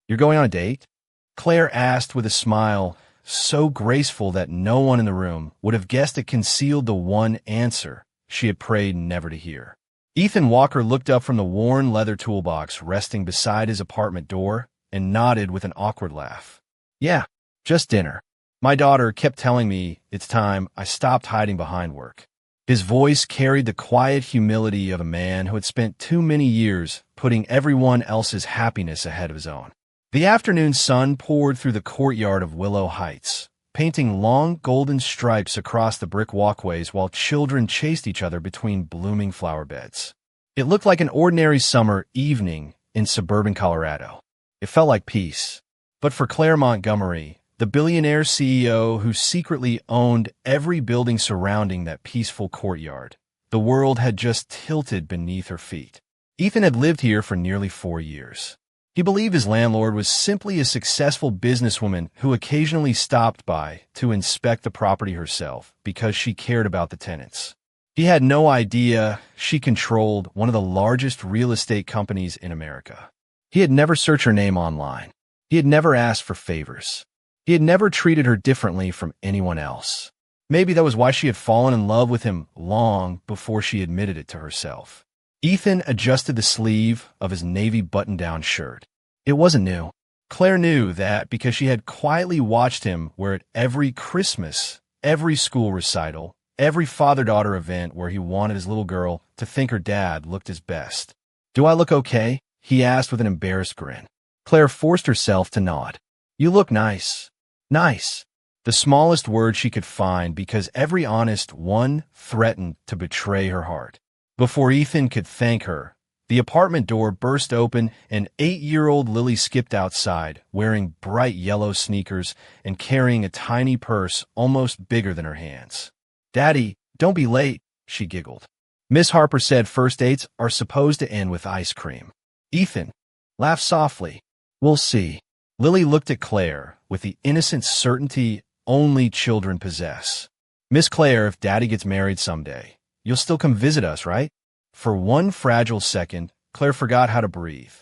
You're going on a date? Claire asked with a smile so graceful that no one in the room would have guessed it concealed the one answer she had prayed never to hear. Ethan Walker looked up from the worn leather toolbox resting beside his apartment door and nodded with an awkward laugh. Yeah, just dinner. My daughter kept telling me it's time I stopped hiding behind work. His voice carried the quiet humility of a man who had spent too many years putting everyone else's happiness ahead of his own. The afternoon sun poured through the courtyard of Willow Heights, painting long golden stripes across the brick walkways while children chased each other between blooming flower beds. It looked like an ordinary summer evening in suburban Colorado. It felt like peace. But for Claire Montgomery, the billionaire CEO who secretly owned every building surrounding that peaceful courtyard, the world had just tilted beneath her feet. Ethan had lived here for nearly 4 years. He believed his landlord was simply a successful businesswoman who occasionally stopped by to inspect the property herself because she cared about the tenants. He had no idea she controlled one of the largest real estate companies in America. He had never searched her name online. He had never asked for favors. He had never treated her differently from anyone else. Maybe that was why she had fallen in love with him long before she admitted it to herself. Ethan adjusted the sleeve of his navy button-down shirt. It wasn't new. Claire knew that because she had quietly watched him wear it every Christmas, every school recital, every father-daughter event where he wanted his little girl to think her dad looked his best. "Do I look okay?" he asked with an embarrassed grin. Claire forced herself to nod. "You look nice." Nice. The smallest word she could find because every honest one threatened to betray her heart. Before Ethan could thank her, the apartment door burst open and 8-year-old Lily skipped outside, wearing bright yellow sneakers and carrying a tiny purse almost bigger than her hands. "Daddy, don't be late," she giggled. Miss Harper said first dates are supposed to end with ice cream. Ethan laughed softly. "We'll see." Lily looked at Claire with the innocent certainty only children possess. "Miss Claire, if Daddy gets married someday, you'll still come visit us, right?" For one fragile second, Claire forgot how to breathe.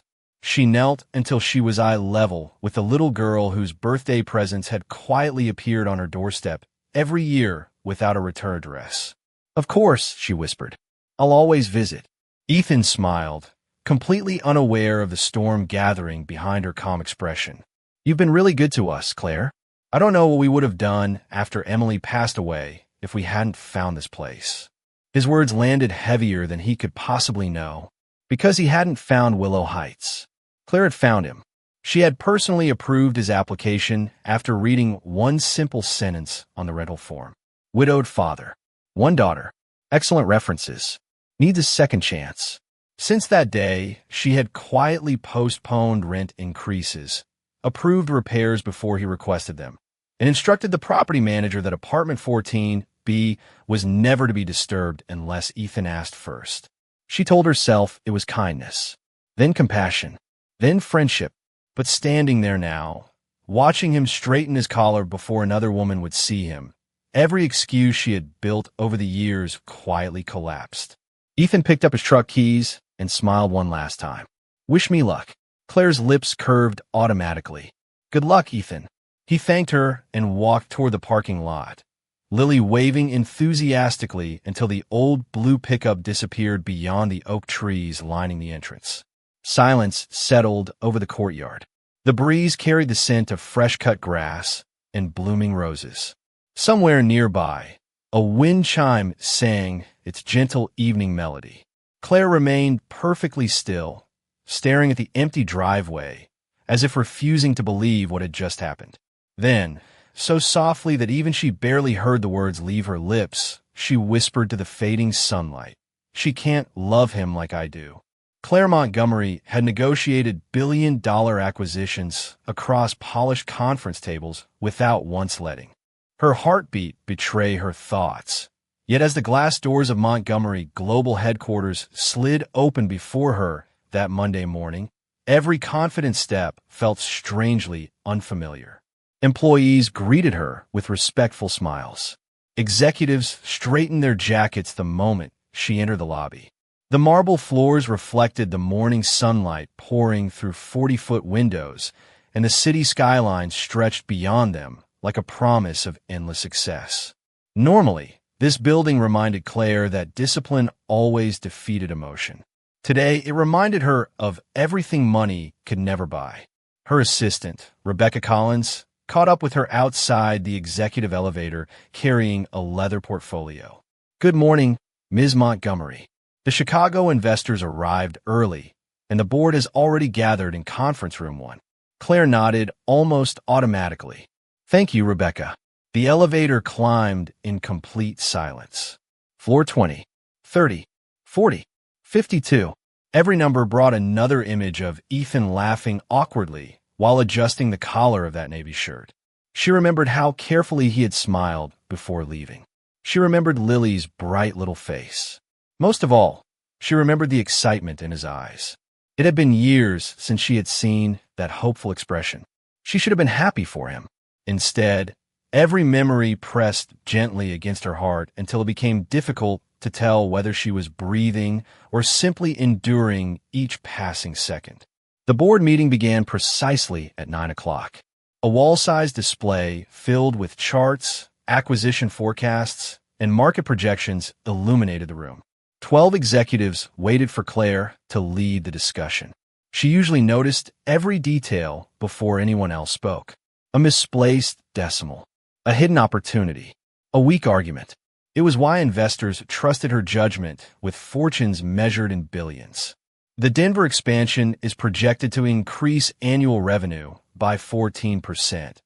She knelt until she was eye level with the little girl whose birthday presents had quietly appeared on her doorstep every year without a return address. "Of course," she whispered. "I'll always visit." Ethan smiled, completely unaware of the storm gathering behind her calm expression. "You've been really good to us, Claire. I don't know what we would have done after Emily passed away if we hadn't found this place." His words landed heavier than he could possibly know, because he hadn't found Willow Heights. Claire had found him. She had personally approved his application after reading one simple sentence on the rental form. Widowed father. 1 daughter. Excellent references. Needs a second chance. Since that day, she had quietly postponed rent increases, approved repairs before he requested them, and instructed the property manager that apartment 14B was never to be disturbed unless Ethan asked first. She told herself it was kindness, then compassion, then friendship, but standing there now, watching him straighten his collar before another woman would see him, every excuse she had built over the years quietly collapsed. Ethan picked up his truck keys and smiled one last time. "Wish me luck." Claire's lips curved automatically. "Good luck, Ethan." He thanked her and walked toward the parking lot, Lily waving enthusiastically until the old blue pickup disappeared beyond the oak trees lining the entrance. Silence settled over the courtyard. The breeze carried the scent of fresh-cut grass and blooming roses. Somewhere nearby, a wind chime sang its gentle evening melody. Claire remained perfectly still, staring at the empty driveway, as if refusing to believe what had just happened. Then, so softly that even she barely heard the words leave her lips, she whispered to the fading sunlight, "She can't love him like I do." Claire Montgomery had negotiated billion-dollar acquisitions across polished conference tables without once letting her heartbeat betray her thoughts. Yet as the glass doors of Montgomery Global Headquarters slid open before her that Monday morning, every confident step felt strangely unfamiliar. Employees greeted her with respectful smiles. Executives straightened their jackets the moment she entered the lobby. The marble floors reflected the morning sunlight pouring through 40-foot windows, and the city skyline stretched beyond them like a promise of endless success. Normally, this building reminded Claire that discipline always defeated emotion. Today, it reminded her of everything money could never buy. Her assistant, Rebecca Collins, caught up with her outside the executive elevator carrying a leather portfolio. "Good morning, Ms. Montgomery. The Chicago investors arrived early, and the board has already gathered in conference room 1. Claire nodded almost automatically. "Thank you, Rebecca." The elevator climbed in complete silence. Floor 20, 30, 40, 52. Every number brought another image of Ethan laughing awkwardly while adjusting the collar of that navy shirt. She remembered how carefully he had smiled before leaving. She remembered Lily's bright little face. Most of all, she remembered the excitement in his eyes. It had been years since she had seen that hopeful expression. She should have been happy for him. Instead, every memory pressed gently against her heart until it became difficult to tell whether she was breathing or simply enduring each passing second. The board meeting began precisely at 9 o'clock. A wall-sized display filled with charts, acquisition forecasts, and market projections illuminated the room. 12 executives waited for Claire to lead the discussion. She usually noticed every detail before anyone else spoke. A misplaced decimal, a hidden opportunity, a weak argument. It was why investors trusted her judgment with fortunes measured in billions. The Denver expansion is projected to increase annual revenue by 14%.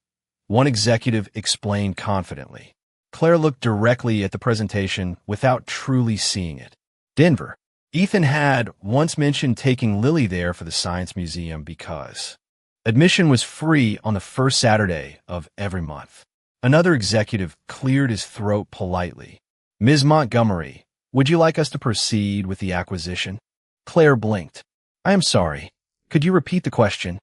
One executive explained confidently. Claire looked directly at the presentation without truly seeing it. Denver. Ethan had once mentioned taking Lily there for the Science Museum because admission was free on the first Saturday of every month. Another executive cleared his throat politely. "Ms. Montgomery, would you like us to proceed with the acquisition?" Claire blinked. "I am sorry. Could you repeat the question?"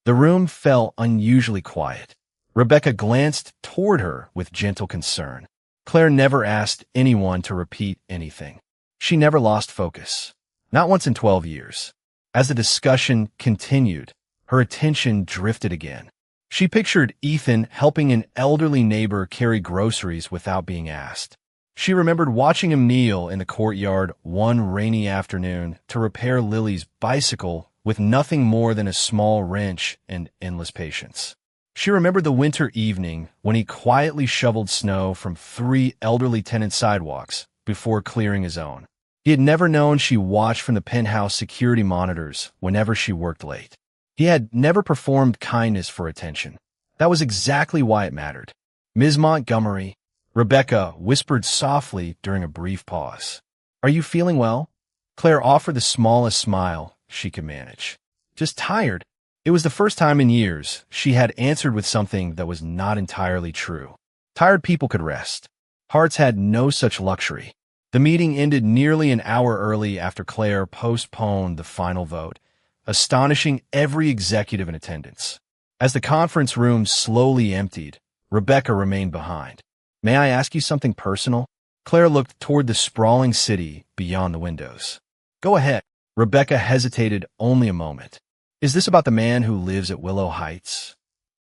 The room fell unusually quiet. Rebecca glanced toward her with gentle concern. Claire never asked anyone to repeat anything. She never lost focus. Not once in 12 years. As the discussion continued, her attention drifted again. She pictured Ethan helping an elderly neighbor carry groceries without being asked. She remembered watching him kneel in the courtyard one rainy afternoon to repair Lily's bicycle with nothing more than a small wrench and endless patience. She remembered the winter evening when he quietly shoveled snow from 3 elderly tenant sidewalks before clearing his own. He had never known she watched from the penthouse security monitors whenever she worked late. He had never performed kindness for attention. That was exactly why it mattered. "Ms. Montgomery," Rebecca whispered softly during a brief pause. "Are you feeling well?" Claire offered the smallest smile she could manage. "Just tired." It was the first time in years she had answered with something that was not entirely true. Tired people could rest. Hearts had no such luxury. The meeting ended nearly an hour early after Claire postponed the final vote, astonishing every executive in attendance. As the conference room slowly emptied, Rebecca remained behind. "May I ask you something personal?" Claire looked toward the sprawling city beyond the windows. "Go ahead." Rebecca hesitated only a moment. "Is this about the man who lives at Willow Heights?"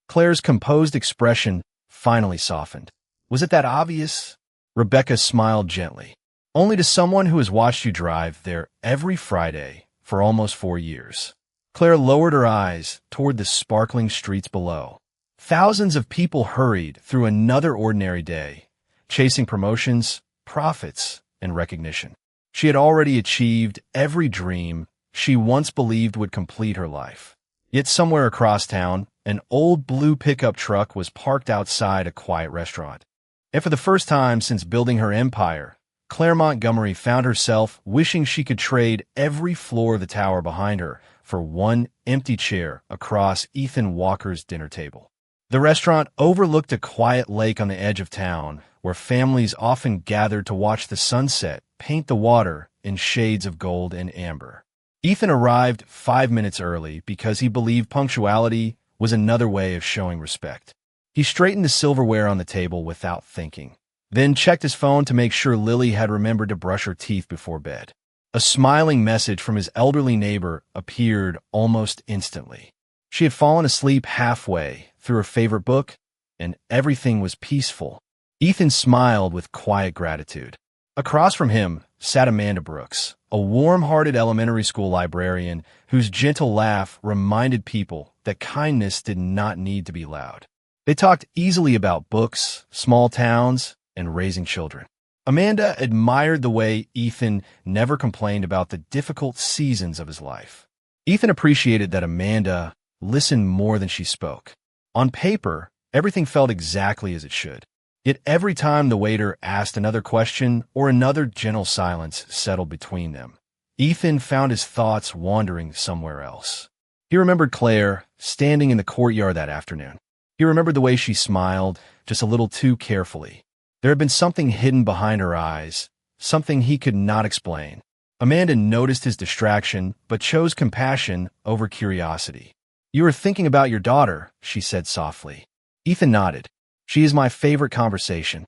Claire's composed expression finally softened. "Was it that obvious?" Rebecca smiled gently. "Only to someone who has watched you drive there every Friday for almost 4 years." Claire lowered her eyes toward the sparkling streets below. Thousands of people hurried through another ordinary day, chasing promotions, profits, and recognition. She had already achieved every dream she once believed would complete her life. Yet somewhere across town, an old blue pickup truck was parked outside a quiet restaurant. And for the first time since building her empire, Claire Montgomery found herself wishing she could trade every floor of the tower behind her for one empty chair across Ethan Walker's dinner table. The restaurant overlooked a quiet lake on the edge of town, where families often gathered to watch the sunset paint the water in shades of gold and amber. Ethan arrived 5 minutes early because he believed punctuality was another way of showing respect. He straightened the silverware on the table without thinking, then checked his phone to make sure Lily had remembered to brush her teeth before bed. A smiling message from his elderly neighbor appeared almost instantly. She had fallen asleep halfway through her favorite book, and everything was peaceful. Ethan smiled with quiet gratitude. Across from him sat Amanda Brooks, a warm-hearted elementary school librarian whose gentle laugh reminded people that kindness did not need to be loud. They talked easily about books, small towns, and raising children. Amanda admired the way Ethan never complained about the difficult seasons of his life. Ethan appreciated that Amanda listened more than she spoke. On paper, everything felt exactly as it should. Yet every time the waiter asked another question or another gentle silence settled between them, Ethan found his thoughts wandering somewhere else. He remembered Claire standing in the courtyard that afternoon. He remembered the way she smiled, just a little too carefully. There had been something hidden behind her eyes, something he could not explain. Amanda noticed his distraction, but chose compassion over curiosity. "You were thinking about your daughter," she said softly. Ethan nodded. "She is my favorite conversation."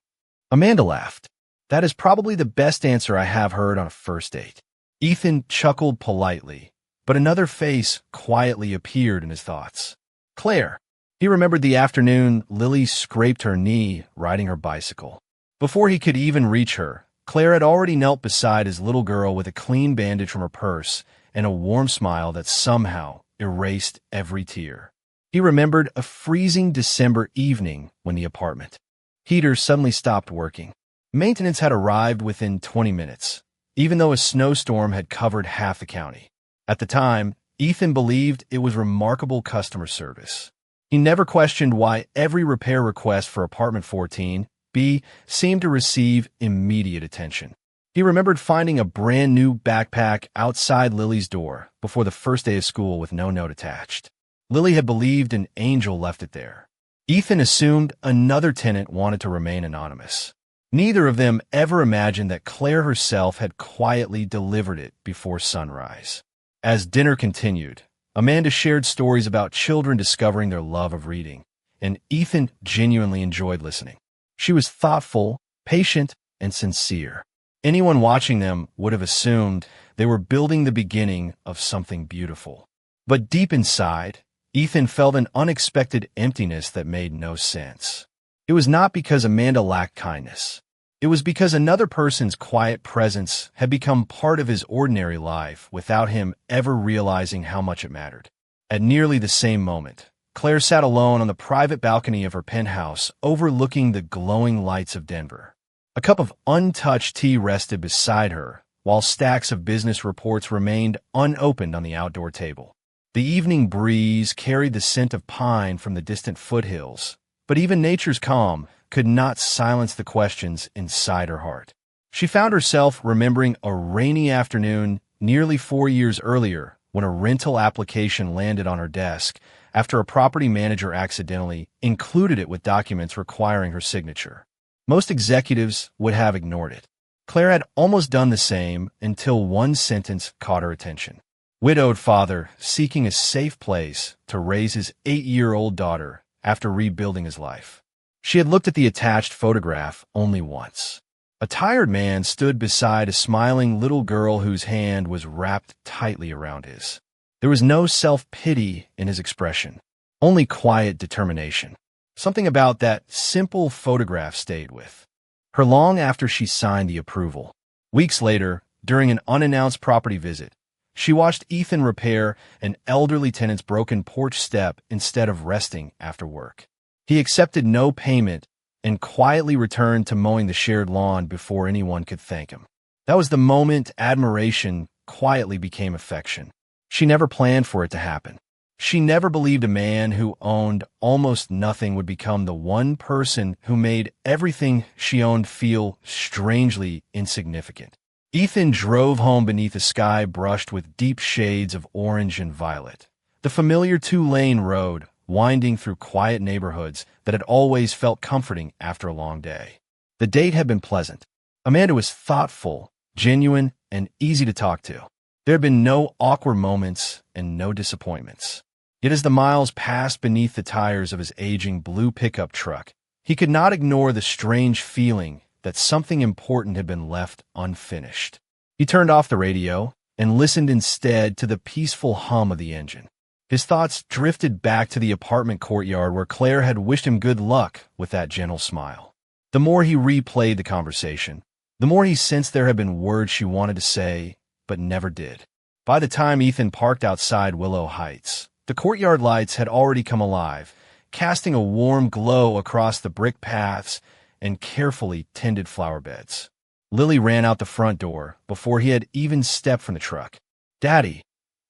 Amanda laughed. "That is probably the best answer I have heard on a first date." Ethan chuckled politely, but another face quietly appeared in his thoughts. Claire. He remembered the afternoon Lily scraped her knee riding her bicycle. Before he could even reach her, Claire had already knelt beside his little girl with a clean bandage from her purse and a warm smile that somehow erased every tear. He remembered a freezing December evening when the apartment heater suddenly stopped working. Maintenance had arrived within 20 minutes, even though a snowstorm had covered half the county. At the time, Ethan believed it was remarkable customer service. He never questioned why every repair request for apartment 14B seemed to receive immediate attention. He remembered finding a brand new backpack outside Lily's door before the first day of school with no note attached. Lily had believed an angel left it there. Ethan assumed another tenant wanted to remain anonymous. Neither of them ever imagined that Claire herself had quietly delivered it before sunrise. As dinner continued, Amanda shared stories about children discovering their love of reading, and Ethan genuinely enjoyed listening. She was thoughtful, patient, and sincere. Anyone watching them would have assumed they were building the beginning of something beautiful. But deep inside, Ethan felt an unexpected emptiness that made no sense. It was not because Amanda lacked kindness. It was because another person's quiet presence had become part of his ordinary life without him ever realizing how much it mattered. At nearly the same moment, Claire sat alone on the private balcony of her penthouse overlooking the glowing lights of Denver. A cup of untouched tea rested beside her, while stacks of business reports remained unopened on the outdoor table. The evening breeze carried the scent of pine from the distant foothills, but even nature's calm could not silence the questions inside her heart. She found herself remembering a rainy afternoon nearly 4 years earlier when a rental application landed on her desk after a property manager accidentally included it with documents requiring her signature. Most executives would have ignored it. Claire had almost done the same until one sentence caught her attention. Widowed father seeking a safe place to raise his 8-year-old daughter after rebuilding his life. She had looked at the attached photograph only once. A tired man stood beside a smiling little girl whose hand was wrapped tightly around his. There was no self-pity in his expression, only quiet determination. Something about that simple photograph stayed with her long after she signed the approval. Weeks later, during an unannounced property visit, she watched Ethan repair an elderly tenant's broken porch step instead of resting after work. He accepted no payment and quietly returned to mowing the shared lawn before anyone could thank him. That was the moment admiration quietly became affection. She never planned for it to happen. She never believed a man who owned almost nothing would become the one person who made everything she owned feel strangely insignificant. Ethan drove home beneath a sky brushed with deep shades of orange and violet. The familiar 2-lane road winding through quiet neighborhoods that had always felt comforting after a long day. The date had been pleasant. Amanda was thoughtful, genuine, and easy to talk to. There had been no awkward moments and no disappointments. Yet as the miles passed beneath the tires of his aging blue pickup truck, he could not ignore the strange feeling that something important had been left unfinished. He turned off the radio and listened instead to the peaceful hum of the engine. His thoughts drifted back to the apartment courtyard where Claire had wished him good luck with that gentle smile. The more he replayed the conversation, the more he sensed there had been words she wanted to say, but never did. By the time Ethan parked outside Willow Heights, the courtyard lights had already come alive, casting a warm glow across the brick paths and carefully tended flower beds. Lily ran out the front door before he had even stepped from the truck. "Daddy,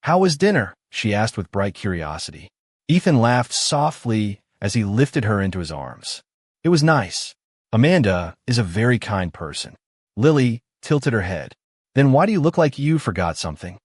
how was dinner?" she asked with bright curiosity. Ethan laughed softly as he lifted her into his arms. "It was nice. Amanda is a very kind person." Lily tilted her head. "Then why do you look like you forgot something?"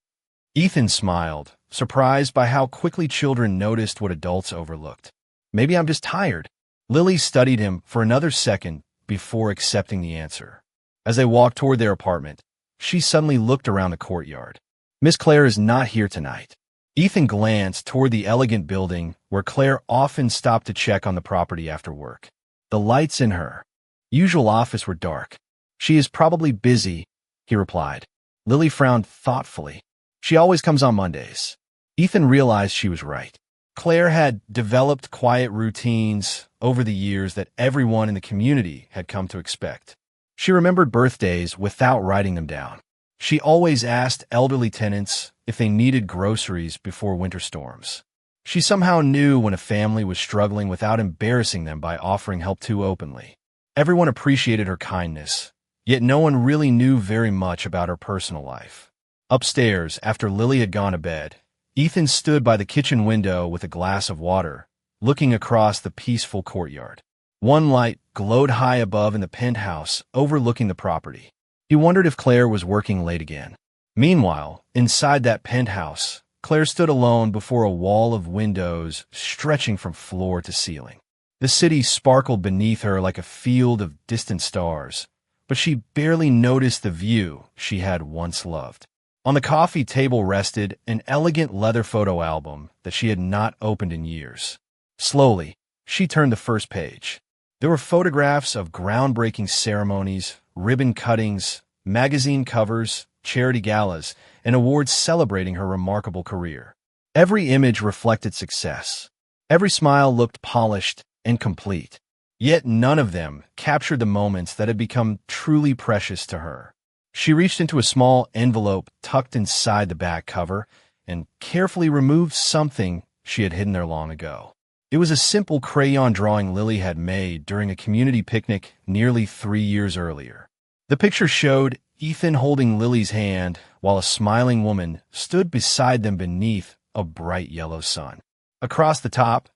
Ethan smiled, surprised by how quickly children noticed what adults overlooked. "Maybe I'm just tired." Lily studied him for another second before accepting the answer. As they walked toward their apartment, she suddenly looked around the courtyard. "Miss Claire is not here tonight." Ethan glanced toward the elegant building where Claire often stopped to check on the property after work. The lights in her usual office were dark. "She is probably busy," he replied. Lily frowned thoughtfully. "She always comes on Mondays." Ethan realized she was right. Claire had developed quiet routines over the years that everyone in the community had come to expect. She remembered birthdays without writing them down. She always asked elderly tenants if they needed groceries before winter storms. She somehow knew when a family was struggling without embarrassing them by offering help too openly. Everyone appreciated her kindness, yet no one really knew very much about her personal life. Upstairs, after Lily had gone to bed, Ethan stood by the kitchen window with a glass of water, looking across the peaceful courtyard. One light glowed high above in the penthouse overlooking the property. He wondered if Claire was working late again. Meanwhile, inside that penthouse, Claire stood alone before a wall of windows stretching from floor to ceiling. The city sparkled beneath her like a field of distant stars, but she barely noticed the view she had once loved. On the coffee table rested an elegant leather photo album that she had not opened in years. Slowly, she turned the first page. There were photographs of groundbreaking ceremonies, ribbon cuttings, magazine covers, charity galas, and awards celebrating her remarkable career. Every image reflected success. Every smile looked polished and complete. Yet none of them captured the moments that had become truly precious to her. She reached into a small envelope tucked inside the back cover and carefully removed something she had hidden there long ago. It was a simple crayon drawing Lily had made during a community picnic nearly 3 years earlier. The picture showed Ethan holding Lily's hand while a smiling woman stood beside them beneath a bright yellow sun. Across the top,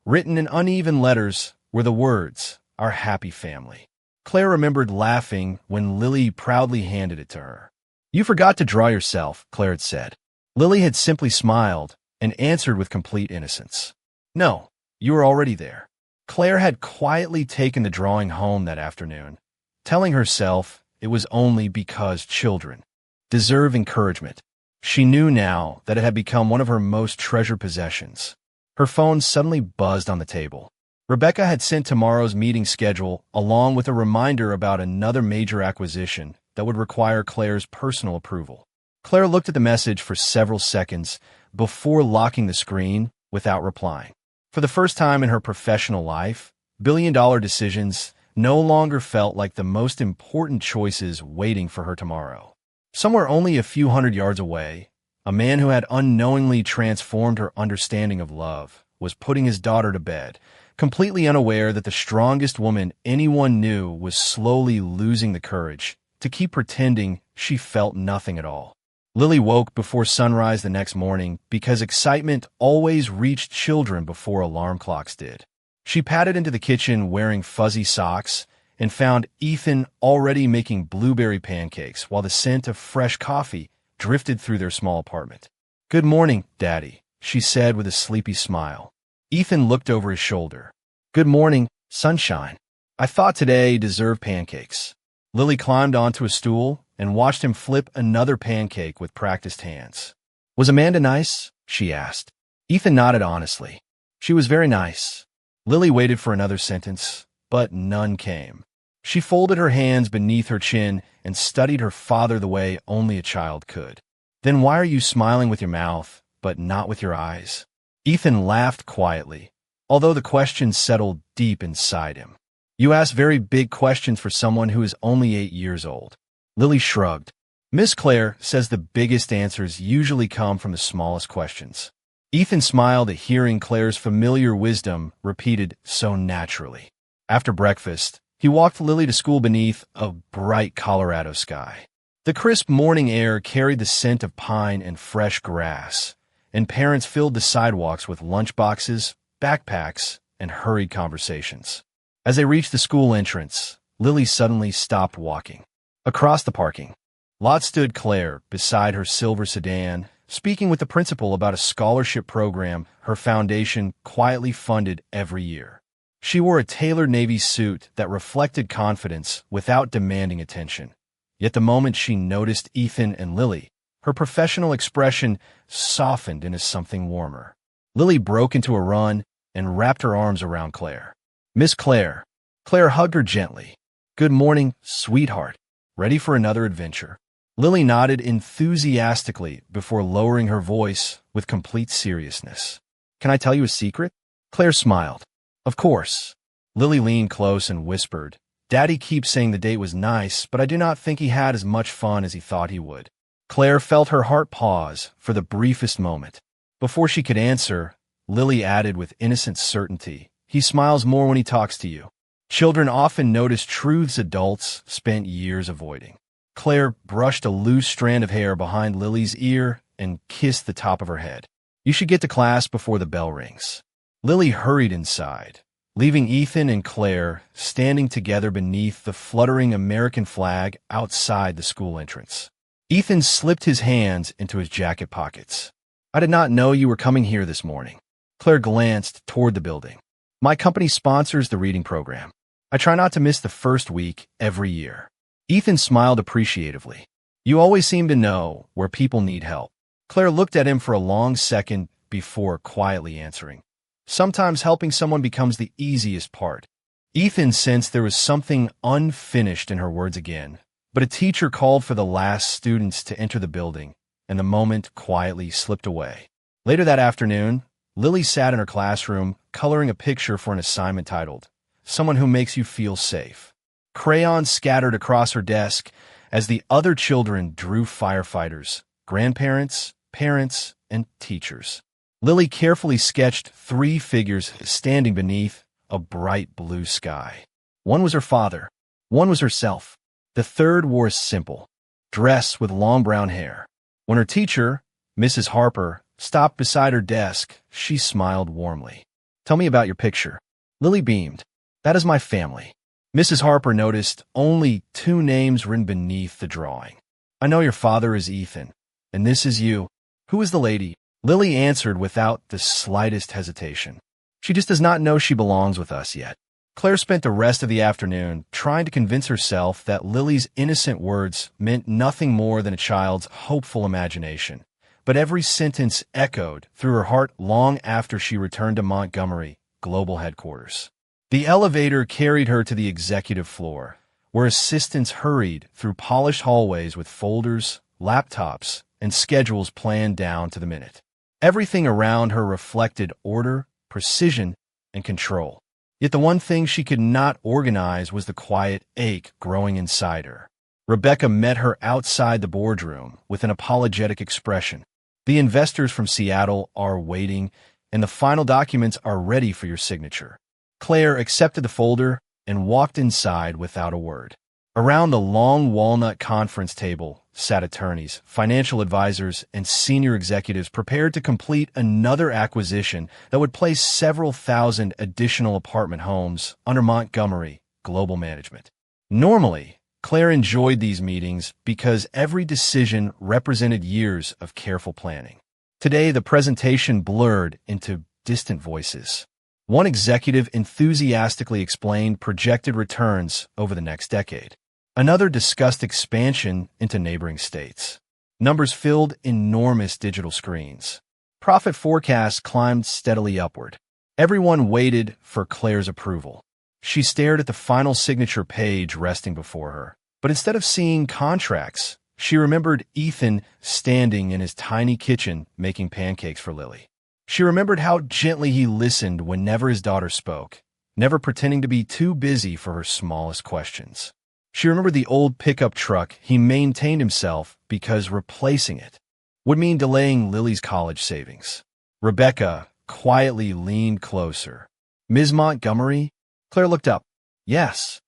written in uneven letters, were the words, "Our happy family." Claire remembered laughing when Lily proudly handed it to her. "You forgot to draw yourself," Claire had said. Lily had simply smiled and answered with complete innocence. "No, you were already there." Claire had quietly taken the drawing home that afternoon, telling herself it was only because children deserve encouragement. She knew now that it had become one of her most treasured possessions. Her phone suddenly buzzed on the table. Rebecca had sent tomorrow's meeting schedule along with a reminder about another major acquisition that would require Claire's personal approval. Claire looked at the message for several seconds before locking the screen without replying. For the first time in her professional life, billion-dollar decisions no longer felt like the most important choices waiting for her tomorrow. Somewhere only a few hundred yards away, a man who had unknowingly transformed her understanding of love was putting his daughter to bed, completely unaware that the strongest woman anyone knew was slowly losing the courage to keep pretending she felt nothing at all. Lily woke before sunrise the next morning because excitement always reached children before alarm clocks did. She padded into the kitchen wearing fuzzy socks and found Ethan already making blueberry pancakes while the scent of fresh coffee drifted through their small apartment. "Good morning, Daddy," she said with a sleepy smile. Ethan looked over his shoulder. "Good morning, sunshine. I thought today deserved pancakes." Lily climbed onto a stool and watched him flip another pancake with practiced hands. "Was Amanda nice?" she asked. Ethan nodded honestly. "She was very nice." Lily waited for another sentence, but none came. She folded her hands beneath her chin and studied her father the way only a child could. "Then why are you smiling with your mouth, but not with your eyes?" Ethan laughed quietly, although the question settled deep inside him. You ask very big questions for someone who is only 8 years old. Lily shrugged. Miss Claire says the biggest answers usually come from the smallest questions. Ethan smiled at hearing Claire's familiar wisdom repeated so naturally. After breakfast, he walked Lily to school beneath a bright Colorado sky. The crisp morning air carried the scent of pine and fresh grass, and parents filled the sidewalks with lunchboxes, backpacks, and hurried conversations. As they reached the school entrance, Lily suddenly stopped walking. Across the parking lot stood Claire beside her silver sedan, speaking with the principal about a scholarship program her foundation quietly funded every year. She wore a tailored navy suit that reflected confidence without demanding attention. Yet the moment she noticed Ethan and Lily, her professional expression softened into something warmer. Lily broke into a run and wrapped her arms around Claire. Miss Claire. Claire hugged her gently. Good morning, sweetheart. Ready for another adventure? Lily nodded enthusiastically before lowering her voice with complete seriousness. Can I tell you a secret? Claire smiled. Of course. Lily leaned close and whispered, Daddy keeps saying the date was nice, but I do not think he had as much fun as he thought he would. Claire felt her heart pause for the briefest moment. Before she could answer, Lily added with innocent certainty, he smiles more when he talks to you. Children often notice truths adults spent years avoiding. Claire brushed a loose strand of hair behind Lily's ear and kissed the top of her head. You should get to class before the bell rings. Lily hurried inside, leaving Ethan and Claire standing together beneath the fluttering American flag outside the school entrance. Ethan slipped his hands into his jacket pockets. I did not know you were coming here this morning. Claire glanced toward the building. My company sponsors the reading program. I try not to miss the first week every year. Ethan smiled appreciatively. You always seem to know where people need help. Claire looked at him for a long second before quietly answering. Sometimes helping someone becomes the easiest part. Ethan sensed there was something unfinished in her words again, but a teacher called for the last students to enter the building, and the moment quietly slipped away. Later that afternoon, Lily sat in her classroom, coloring a picture for an assignment titled, Someone Who Makes You Feel Safe. Crayons scattered across her desk as the other children drew firefighters, grandparents, parents, and teachers. Lily carefully sketched 3 figures standing beneath a bright blue sky. One was her father. One was herself. The third wore a simple dress with long brown hair. When her teacher, Mrs. Harper, stopped beside her desk, she smiled warmly. Tell me about your picture. Lily beamed. That is my family. Mrs. Harper noticed only 2 names written beneath the drawing. I know your father is Ethan, and this is you. Who is the lady? Lily answered without the slightest hesitation. She just does not know she belongs with us yet. Claire spent the rest of the afternoon trying to convince herself that Lily's innocent words meant nothing more than a child's hopeful imagination. But every sentence echoed through her heart long after she returned to Montgomery, global headquarters. The elevator carried her to the executive floor, where assistants hurried through polished hallways with folders, laptops, and schedules planned down to the minute. Everything around her reflected order, precision, and control. Yet the one thing she could not organize was the quiet ache growing inside her. Rebecca met her outside the boardroom with an apologetic expression. The investors from Seattle are waiting, and the final documents are ready for your signature. Claire accepted the folder and walked inside without a word. Around the long walnut conference table sat attorneys, financial advisors, and senior executives prepared to complete another acquisition that would place several thousand additional apartment homes under Montgomery global management. Normally, Claire enjoyed these meetings because every decision represented years of careful planning. Today, the presentation blurred into distant voices. One executive enthusiastically explained projected returns over the next decade. Another discussed expansion into neighboring states. Numbers filled enormous digital screens. Profit forecasts climbed steadily upward. Everyone waited for Claire's approval. She stared at the final signature page resting before her. But instead of seeing contracts, she remembered Ethan standing in his tiny kitchen making pancakes for Lily. She remembered how gently he listened whenever his daughter spoke, never pretending to be too busy for her smallest questions. She remembered the old pickup truck he maintained himself because replacing it would mean delaying Lily's college savings. Rebecca quietly leaned closer. "Ms. Montgomery?" Claire looked up. "Yes."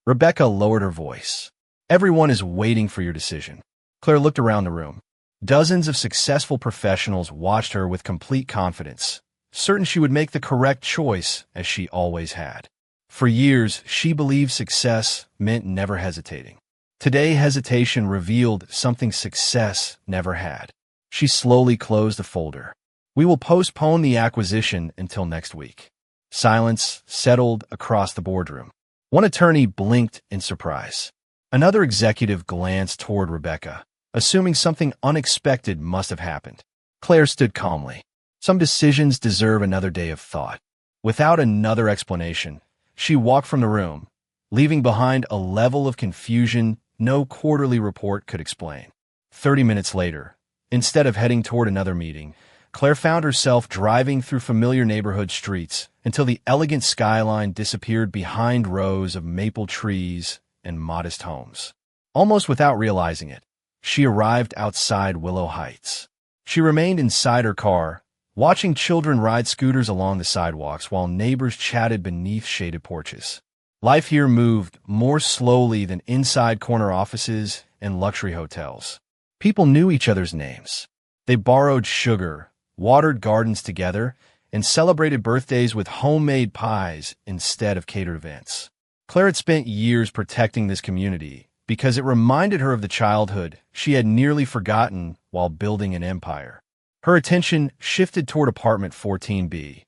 Rebecca lowered her voice. "Everyone is waiting for your decision." Claire looked around the room. Dozens of successful professionals watched her with complete confidence, certain she would make the correct choice, as she always had. For years, she believed success meant never hesitating. Today, hesitation revealed something success never had. She slowly closed the folder. "We will postpone the acquisition until next week." Silence settled across the boardroom. One attorney blinked in surprise. Another executive glanced toward Rebecca, assuming something unexpected must have happened. Claire stood calmly. Some decisions deserve another day of thought. Without another explanation, she walked from the room, leaving behind a level of confusion no quarterly report could explain. 30 minutes later, instead of heading toward another meeting, Claire found herself driving through familiar neighborhood streets until the elegant skyline disappeared behind rows of maple trees and modest homes. Almost without realizing it, she arrived outside Willow Heights. She remained inside her car, watching children ride scooters along the sidewalks while neighbors chatted beneath shaded porches. Life here moved more slowly than inside corner offices and luxury hotels. People knew each other's names. They borrowed sugar, watered gardens together, and celebrated birthdays with homemade pies instead of catered events. Claire had spent years protecting this community because it reminded her of the childhood she had nearly forgotten while building an empire. Her attention shifted toward apartment 14B.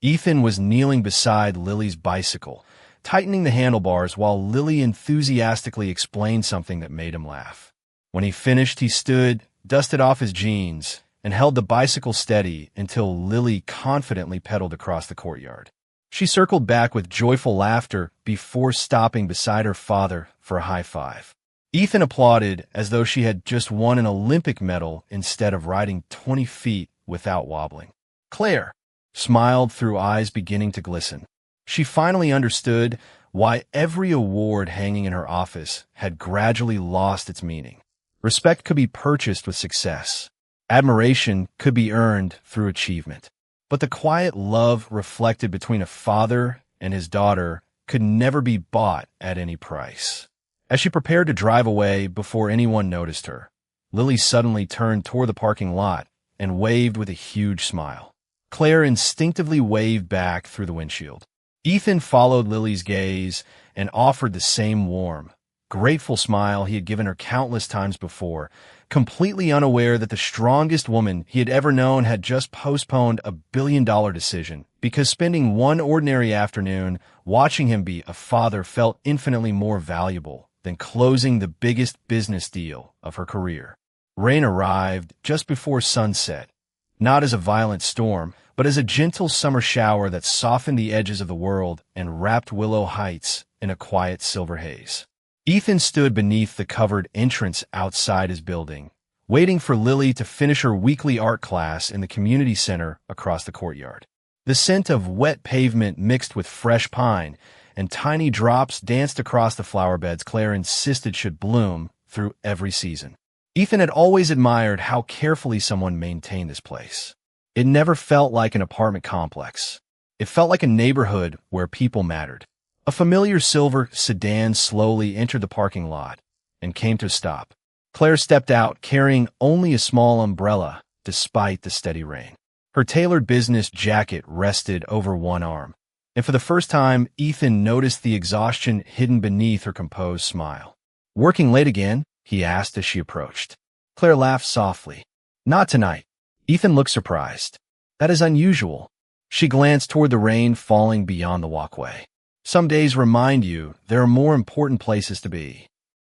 Ethan was kneeling beside Lily's bicycle, tightening the handlebars while Lily enthusiastically explained something that made him laugh. When he finished, he stood, dusted off his jeans, and held the bicycle steady until Lily confidently pedaled across the courtyard. She circled back with joyful laughter before stopping beside her father for a high five. Ethan applauded as though she had just won an Olympic medal instead of riding 20 feet without wobbling. Claire smiled through eyes beginning to glisten. She finally understood why every award hanging in her office had gradually lost its meaning. Respect could be purchased with success. Admiration could be earned through achievement. But the quiet love reflected between a father and his daughter could never be bought at any price. As she prepared to drive away before anyone noticed her, Lily suddenly turned toward the parking lot and waved with a huge smile. Claire instinctively waved back through the windshield. Ethan followed Lily's gaze and offered the same warm, grateful smile he had given her countless times before, completely unaware that the strongest woman he had ever known had just postponed a billion-dollar decision because spending one ordinary afternoon watching him be a father felt infinitely more valuable than closing the biggest business deal of her career. Rain arrived just before sunset, not as a violent storm, but as a gentle summer shower that softened the edges of the world and wrapped Willow Heights in a quiet silver haze. Ethan stood beneath the covered entrance outside his building, waiting for Lily to finish her weekly art class in the community center across the courtyard. The scent of wet pavement mixed with fresh pine and tiny drops danced across the flower beds Claire insisted should bloom through every season. Ethan had always admired how carefully someone maintained this place. It never felt like an apartment complex. It felt like a neighborhood where people mattered. A familiar silver sedan slowly entered the parking lot and came to a stop. Claire stepped out carrying only a small umbrella despite the steady rain. Her tailored business jacket rested over one arm, and for the first time, Ethan noticed the exhaustion hidden beneath her composed smile. "Working late again?" he asked as she approached. Claire laughed softly. "Not tonight." Ethan looked surprised. "That is unusual." She glanced toward the rain falling beyond the walkway. "Some days remind you there are more important places to be."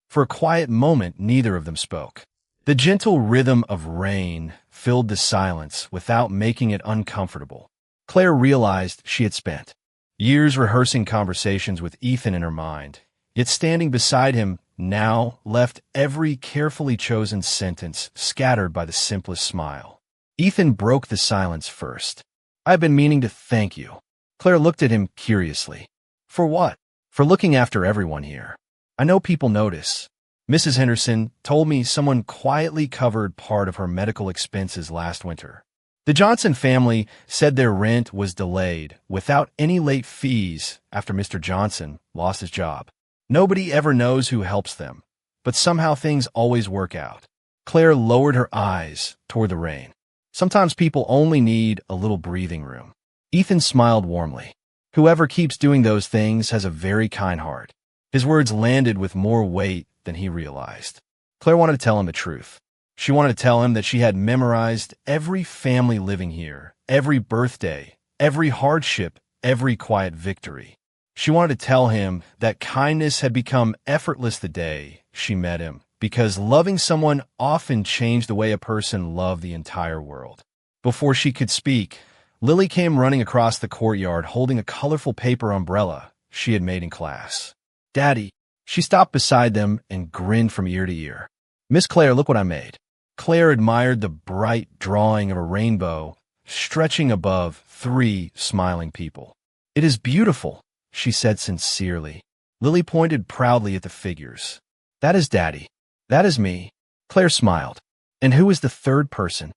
For a quiet moment, neither of them spoke. The gentle rhythm of rain filled the silence without making it uncomfortable. Claire realized she had spent years rehearsing conversations with Ethan in her mind, yet standing beside him now left every carefully chosen sentence scattered by the simplest smile. Ethan broke the silence first. "I've been meaning to thank you." Claire looked at him curiously. "For what?" "For looking after everyone here. I know people notice. Mrs. Henderson told me someone quietly covered part of her medical expenses last winter. The Johnson family said their rent was delayed without any late fees after Mr. Johnson lost his job. Nobody ever knows who helps them, but somehow things always work out." Claire lowered her eyes toward the rain. "Sometimes people only need a little breathing room." Ethan smiled warmly. "Whoever keeps doing those things has a very kind heart." His words landed with more weight than he realized. Claire wanted to tell him the truth. She wanted to tell him that she had memorized every family living here, every birthday, every hardship, every quiet victory. She wanted to tell him that kindness had become effortless the day she met him, because loving someone often changed the way a person loved the entire world. Before she could speak, Lily came running across the courtyard holding a colorful paper umbrella she had made in class. "Daddy." She stopped beside them and grinned from ear to ear. "Miss Claire, look what I made." Claire admired the bright drawing of a rainbow stretching above 3 smiling people. "It is beautiful," she said sincerely. Lily pointed proudly at the figures. "That is Daddy. That is me." Claire smiled. "And who is the third person?"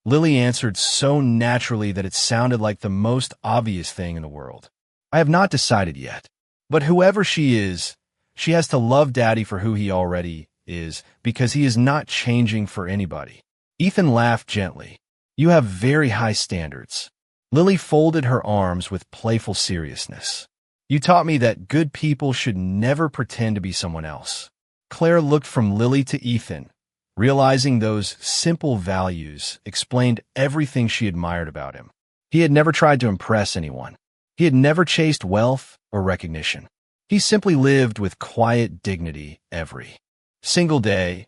Lily answered so naturally that it sounded like the most obvious thing in the world. "I have not decided yet. But whoever she is, she has to love Daddy for who he already is, because he is not changing for anybody." Ethan laughed gently. "You have very high standards." Lily folded her arms with playful seriousness. "You taught me that good people should never pretend to be someone else." Claire looked from Lily to Ethan, realizing those simple values explained everything she admired about him. He had never tried to impress anyone. He had never chased wealth or recognition. He simply lived with quiet dignity every single day,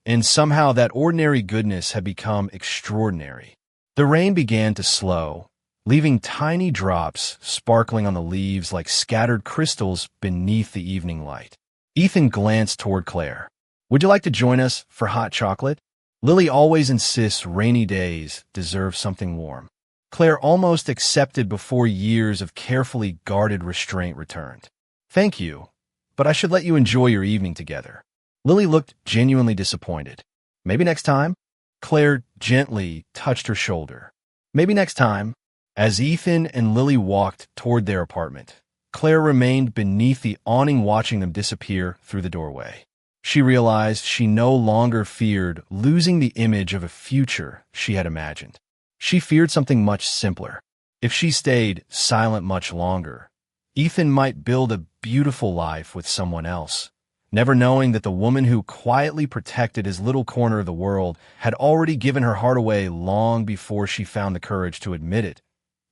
and somehow that ordinary goodness had become extraordinary. The rain began to slow, leaving tiny drops sparkling on the leaves like scattered crystals beneath the evening light. Ethan glanced toward Claire. "Would you like to join us for hot chocolate?" Lily always insists rainy days deserve something warm. Claire almost accepted before years of carefully guarded restraint returned. "Thank you, but I should let you enjoy your evening together." Lily looked genuinely disappointed. "Maybe next time?" Claire gently touched her shoulder. "Maybe next time." As Ethan and Lily walked toward their apartment, Claire remained beneath the awning watching them disappear through the doorway. She realized she no longer feared losing the image of a future she had imagined. She feared something much simpler. If she stayed silent much longer, Ethan might build a beautiful life with someone else, never knowing that the woman who quietly protected his little corner of the world had already given her heart away long before she found the courage to admit it,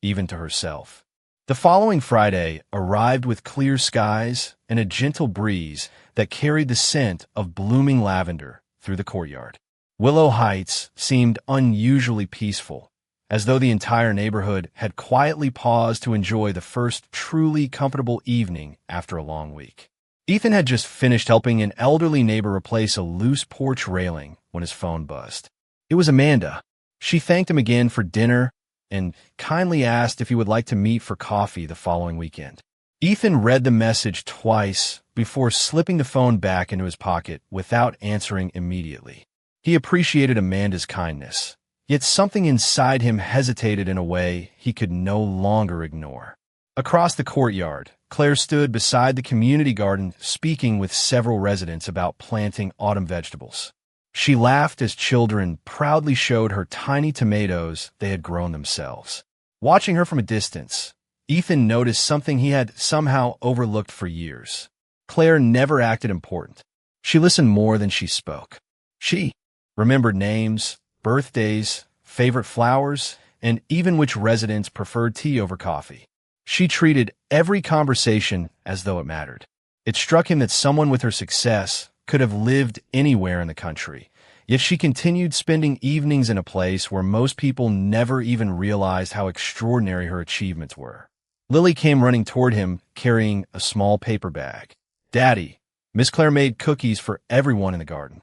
even to herself. The following Friday arrived with clear skies and a gentle breeze that carried the scent of blooming lavender through the courtyard. Willow Heights seemed unusually peaceful, as though the entire neighborhood had quietly paused to enjoy the first truly comfortable evening after a long week. Ethan had just finished helping an elderly neighbor replace a loose porch railing when his phone buzzed. It was Amanda. She thanked him again for dinner and kindly asked if he would like to meet for coffee the following weekend. Ethan read the message twice before slipping the phone back into his pocket without answering immediately. He appreciated Amanda's kindness, yet something inside him hesitated in a way he could no longer ignore. Across the courtyard, Claire stood beside the community garden speaking with several residents about planting autumn vegetables. She laughed as children proudly showed her tiny tomatoes they had grown themselves. Watching her from a distance, Ethan noticed something he had somehow overlooked for years. Claire never acted important. She listened more than she spoke. She remembered names, birthdays, favorite flowers, and even which residents preferred tea over coffee. She treated every conversation as though it mattered. It struck him that someone with her success could have lived anywhere in the country, yet she continued spending evenings in a place where most people never even realized how extraordinary her achievements were. Lily came running toward him, carrying a small paper bag. "Daddy, Miss Claire made cookies for everyone in the garden."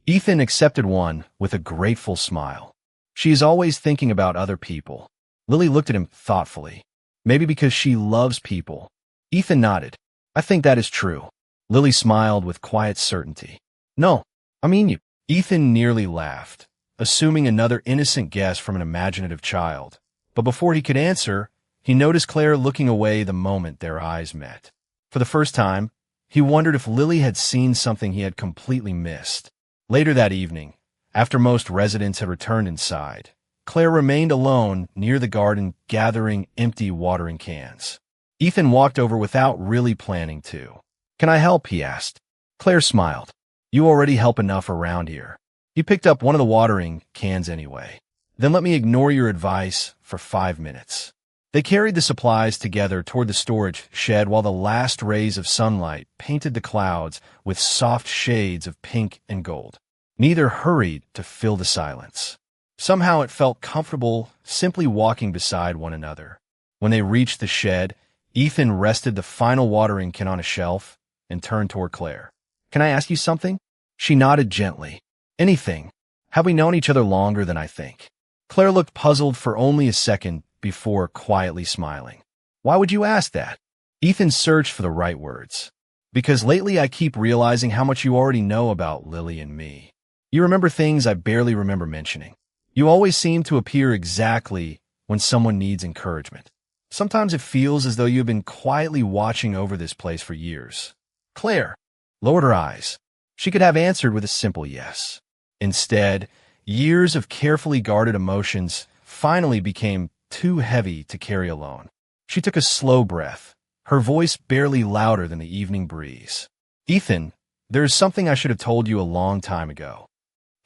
Ethan accepted one with a grateful smile. She is always thinking about other people. Lily looked at him thoughtfully. Maybe because she loves people. Ethan nodded. I think that is true. Lily smiled with quiet certainty. No, I mean you. Ethan nearly laughed, assuming another innocent guess from an imaginative child. But before he could answer, he noticed Claire looking away the moment their eyes met. For the first time, he wondered if Lily had seen something he had completely missed. Later that evening, after most residents had returned inside, Claire remained alone near the garden gathering empty watering cans. Ethan walked over without really planning to. Can I help? He asked. Claire smiled. You already help enough around here. He picked up one of the watering cans anyway. Then let me ignore your advice for 5 minutes. They carried the supplies together toward the storage shed while the last rays of sunlight painted the clouds with soft shades of pink and gold. Neither hurried to fill the silence. Somehow it felt comfortable simply walking beside one another. When they reached the shed, Ethan rested the final watering can on a shelf and turned toward Claire. Can I ask you something? She nodded gently. Anything. Have we known each other longer than I think? Claire looked puzzled for only a second before quietly smiling. Why would you ask that? Ethan searched for the right words. Because lately I keep realizing how much you already know about Lily and me. You remember things I barely remember mentioning. You always seem to appear exactly when someone needs encouragement. Sometimes it feels as though you have been quietly watching over this place for years. Claire lowered her eyes. She could have answered with a simple yes. Instead, years of carefully guarded emotions finally became too heavy to carry alone. She took a slow breath, her voice barely louder than the evening breeze. Ethan, there is something I should have told you a long time ago.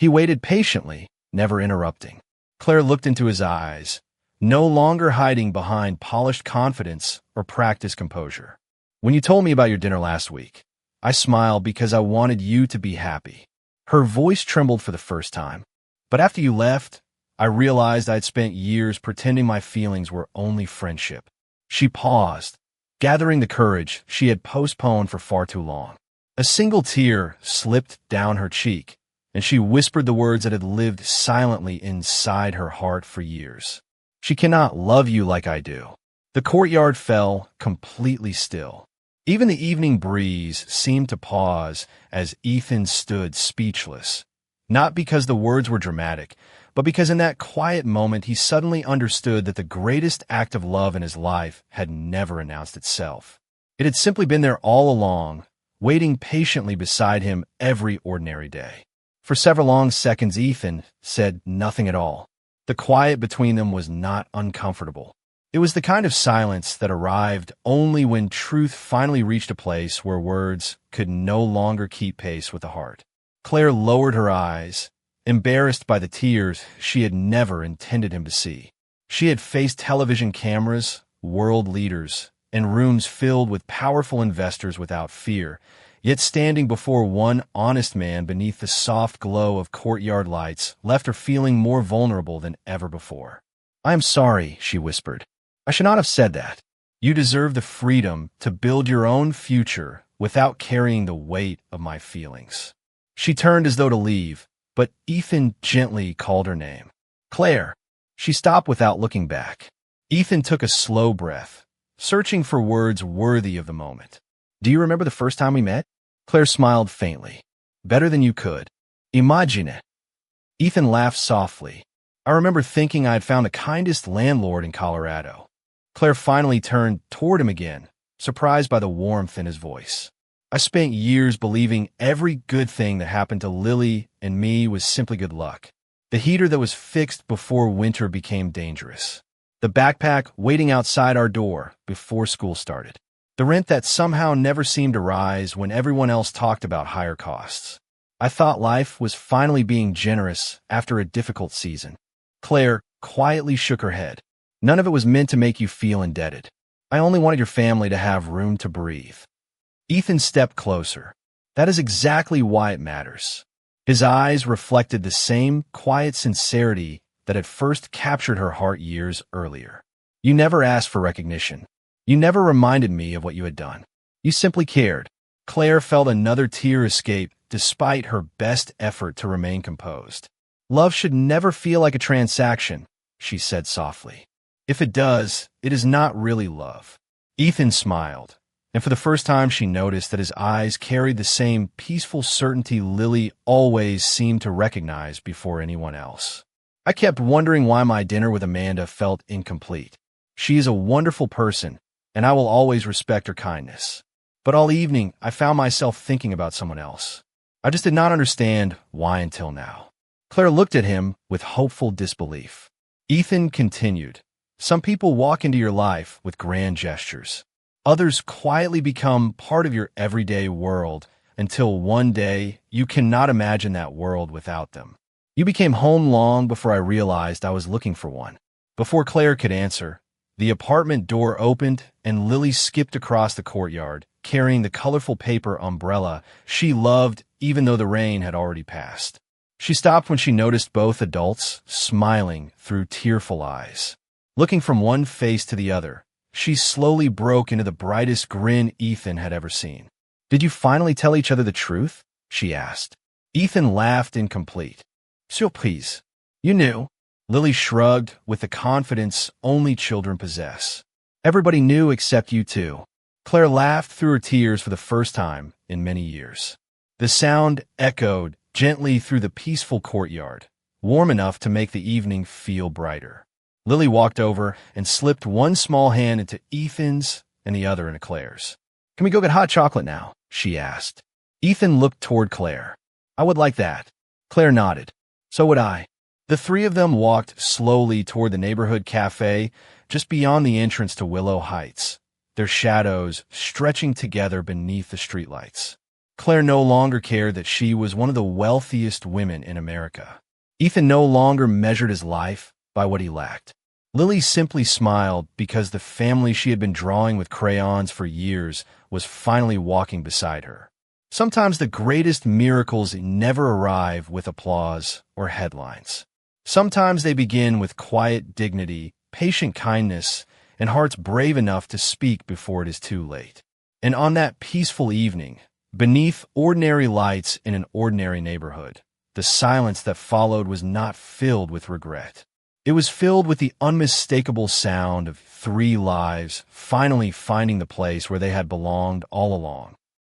He waited patiently, never interrupting. Claire looked into his eyes, no longer hiding behind polished confidence or practiced composure. When you told me about your dinner last week, I smiled because I wanted you to be happy. Her voice trembled for the first time. But after you left, I realized I'd spent years pretending my feelings were only friendship. She paused, gathering the courage she had postponed for far too long. A single tear slipped down her cheek, and she whispered the words that had lived silently inside her heart for years. She cannot love you like I do. The courtyard fell completely still. Even the evening breeze seemed to pause as Ethan stood speechless, not because the words were dramatic, but because in that quiet moment he suddenly understood that the greatest act of love in his life had never announced itself. It had simply been there all along, waiting patiently beside him every ordinary day. For several long seconds, Ethan said nothing at all. The quiet between them was not uncomfortable. It was the kind of silence that arrived only when truth finally reached a place where words could no longer keep pace with the heart. Claire lowered her eyes, embarrassed by the tears she had never intended him to see. She had faced television cameras, world leaders, and rooms filled with powerful investors without fear, yet standing before one honest man beneath the soft glow of courtyard lights left her feeling more vulnerable than ever before. I am sorry, she whispered. I should not have said that. You deserve the freedom to build your own future without carrying the weight of my feelings. She turned as though to leave, but Ethan gently called her name. Claire. She stopped without looking back. Ethan took a slow breath, searching for words worthy of the moment. Do you remember the first time we met? Claire smiled faintly. Better than you could. Imagine it. Ethan laughed softly. I remember thinking I had found the kindest landlord in Colorado. Claire finally turned toward him again, surprised by the warmth in his voice. I spent years believing every good thing that happened to Lily and me was simply good luck. The heater that was fixed before winter became dangerous. The backpack waiting outside our door before school started. The rent that somehow never seemed to rise when everyone else talked about higher costs. I thought life was finally being generous after a difficult season. Claire quietly shook her head. None of it was meant to make you feel indebted. I only wanted your family to have room to breathe. Ethan stepped closer. That is exactly why it matters. His eyes reflected the same quiet sincerity that had first captured her heart years earlier. You never asked for recognition. You never reminded me of what you had done. You simply cared. Claire felt another tear escape despite her best effort to remain composed. Love should never feel like a transaction, she said softly. If it does, it is not really love. Ethan smiled, and for the first time she noticed that his eyes carried the same peaceful certainty Lily always seemed to recognize before anyone else. I kept wondering why my dinner with Amanda felt incomplete. She is a wonderful person, and I will always respect her kindness. But all evening, I found myself thinking about someone else. I just did not understand why until now. Claire looked at him with hopeful disbelief. Ethan continued, some people walk into your life with grand gestures. Others quietly become part of your everyday world until one day you cannot imagine that world without them. You became home long before I realized I was looking for one. Before Claire could answer, the apartment door opened and Lily skipped across the courtyard, carrying the colorful paper umbrella she loved even though the rain had already passed. She stopped when she noticed both adults smiling through tearful eyes. Looking from one face to the other, she slowly broke into the brightest grin Ethan had ever seen. Did you finally tell each other the truth? She asked. Ethan laughed incomplete. Surprise. You knew. Lily shrugged with the confidence only children possess. Everybody knew except you two. Claire laughed through her tears for the first time in many years. The sound echoed gently through the peaceful courtyard, warm enough to make the evening feel brighter. Lily walked over and slipped one small hand into Ethan's and the other into Claire's. Can we go get hot chocolate now? She asked. Ethan looked toward Claire. I would like that. Claire nodded. So would I. The three of them walked slowly toward the neighborhood cafe just beyond the entrance to Willow Heights, their shadows stretching together beneath the streetlights. Claire no longer cared that she was one of the wealthiest women in America. Ethan no longer measured his life by what he lacked. Lily simply smiled because the family she had been drawing with crayons for years was finally walking beside her. Sometimes the greatest miracles never arrive with applause or headlines. Sometimes they begin with quiet dignity, patient kindness, and hearts brave enough to speak before it is too late. And on that peaceful evening, beneath ordinary lights in an ordinary neighborhood, the silence that followed was not filled with regret. It was filled with the unmistakable sound of three lives finally finding the place where they had belonged all along.